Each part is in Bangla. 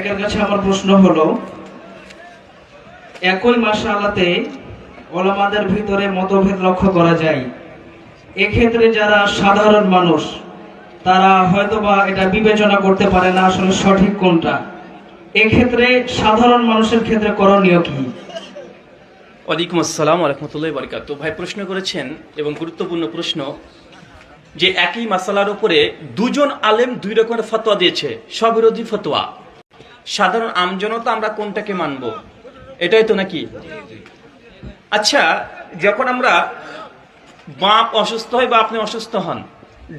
শাইখের কাছে আমার প্রশ্ন হলো, একই মাসআলাতে উলামাদের ভিতরে মতভেদ লক্ষ্য করা যায়। এক্ষেত্রে যারা সাধারণ মানুষ তারা হয়তোবা এটা বিবেচনা করতে পারে না আসলে সঠিক কোনটা। এক্ষেত্রে সাধারণ মানুষের ক্ষেত্রে করণীয় কি? ওয়ালাইকুম আসসালাম ওয়া রাহমাতুল্লাহি ওয়া বারাকাতুহু। ভাই প্রশ্ন করেছেন এবং গুরুত্বপূর্ণ প্রশ্ন যে একই মাসালার উপরে দুজন আলেম দুই রকমের ফতোয়া দিয়েছে, স্ববিরোধী ফতোয়া। সাধারণ আমজনতা আমরা কোনটাকে মানব, এটাই তো নাকি? আচ্ছা, যখন আমরা বাপ অসুস্থ হয় বা আপনি অসুস্থ হন,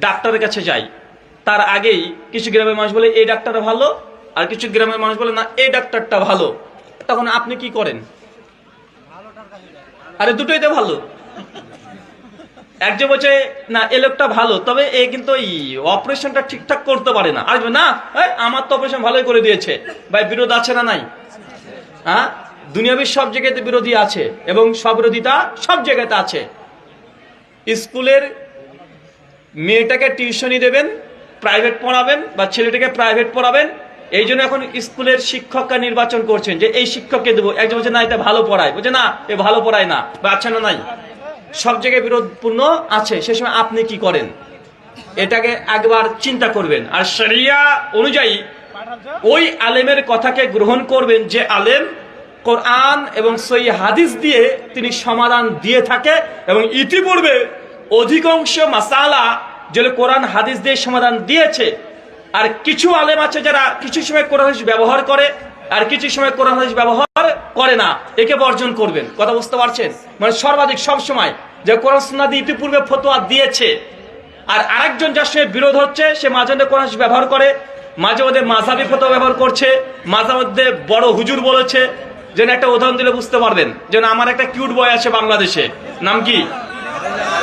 ডাক্তারের কাছে যাই, তার আগেই কিছু গ্রামের মানুষ বলে এই ডাক্তারটা ভালো, আর কিছু গ্রামের মানুষ বলে না এই ডাক্তারটা ভালো। তখন আপনি কি করেন? আরে দুটোই তো ভালো। একজন বলছে না এ লোকটা ভালো, তবে এ কিন্তু এই অপারেশনটা ঠিকঠাক করতে পারে না। আসবে না আমার তো অপারেশন ভালোই করে দিয়েছে। ভাই বিরোধ আছে না নাই? হ্যাঁ, দুনিয়াবী সব জায়গাতে বিরোধী আছে এবং সব বিরোধিতা সব জায়গাতে আছে। স্কুলের মেয়েটাকে টিউশনি দেবেন, প্রাইভেট পড়াবেন, বা ছেলেটাকে প্রাইভেট পড়াবেন, এই জন্য এখন স্কুলের শিক্ষকরা নির্বাচন করছেন যে এই শিক্ষককে দেবো। একজন বলছে না এটা ভালো পড়ায়, বলছে না এ ভালো পড়ায় না, বা আছে না নাই? সব জায়গায় বিরোধপূর্ণ আছে। সে সময় আপনি কি করেন এটাকে একবার চিন্তা করবেন, আর শরিয়া অনুযায়ী ওই আলেমের কথাকে গ্রহণ করবেন যে আলেম কোরআন এবং সহিহ হাদিস দিয়ে তিনি সমাধান দিয়ে থাকে, এবং ইতিপূর্বে অধিকাংশ মাসালা যেগুলো কোরআন হাদিস দিয়ে সমাধান দিয়েছে। আর কিছু আলেম আছে যারা কিছু সময় কোরআন হাদিস ব্যবহার করে আর কিছু সময় কোরআন হাদিস ব্যবহার করে না, একে বর্জন করবেন। কথা বুঝতে পারছেন? মানে সর্বাধিক সব সময় যে কোরআন সুন্নাহ দিয়ে ইতিপূর্বে ফতোয়া দিয়েছে, আর আরেকজন যার সঙ্গে বিরোধ হচ্ছে সে মাঝে মধ্যে কোরআন হাদিস ব্যবহার করে, মাঝে মধ্যে মাযহাবী ফতোয়া ব্যবহার করছে, মাঝে মধ্যে বড় হুজুর বলেছে। যেন একটা উদাহরণ দিলে বুঝতে পারবেন। যেন আমার একটা কিউট বয় আছে বাংলাদেশে, নাম কি?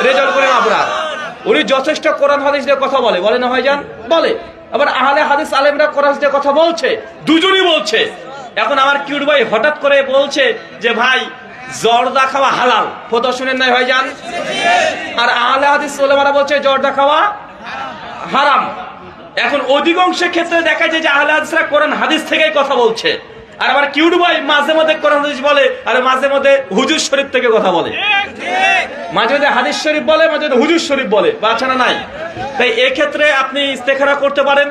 রেজাউল করিম আবরার। উনি যথেষ্ট কোরআন হাদিস দিয়ে কথা বলে, বলে না ভাইজান? বলে। আবার আহলে হাদিস আলেমরা কোরআন দিয়ে কথা বলছে, দুজনই বলছে। এখন আমার কিউট বয় হঠাৎ করে বলছে যে ভাই জর্দা খাওয়া হালাল, ফতোয়া শুনেন নাই ভাইজান? আর আহলে হাদিস ওলামারা বলছে জর্দা খাওয়া হারাম। এখন অধিকাংশ ক্ষেত্রে দেখা যায় যে আহলে হাদিসরা কোরআন হাদিস থেকেই কথা বলছে, আর আমার কিউট বয় মাঝে মধ্যে কোরআন হাদিস বলে, আর মাঝে মধ্যে হুজুর শরীফ থেকে কথা বলে। মাঝে মধ্যে হাদিস শরীফ বলে, মাঝে মধ্যে হুজুর শরীফ বলে, বাঁচা না নাই? তাই এক্ষেত্রে আপনি ইস্তেখারা করতে পারেন।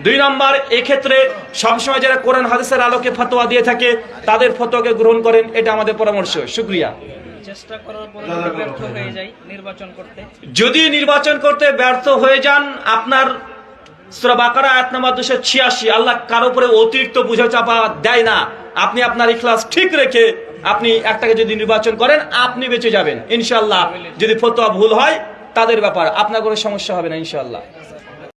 2 নম্বর, এক্ষেত্রে সবসময় যারা কোরআন হাদিসের আলোকে ফতোয়া দিয়ে থাকে তাদের ফতোয়াকে গ্রহণ করেন, এটা আমাদের পরামর্শ। শুকরিয়া। চেষ্টা করার পরে ব্যর্থ হয়ে যায় নির্বাচন করতে, যদি নির্বাচন করতে ব্যর্থ হয়ে যান, আপনার সূরা বাকারা আয়াত নাম্বার 286, আল্লাহ কারো উপরে অতিরিক্ত বোঝা চাপা দেয় না। আপনি আপনার ইখলাস ঠিক রেখে আপনি একটাকে যদি নির্বাচন করেন, আপনি বেঁচে যাবেন ইনশাআল্লাহ। যদি ফতোয়া ভুল হয় তাদের ব্যাপার, আপনার কোনো সমস্যা হবে না ইনশাআল্লাহ।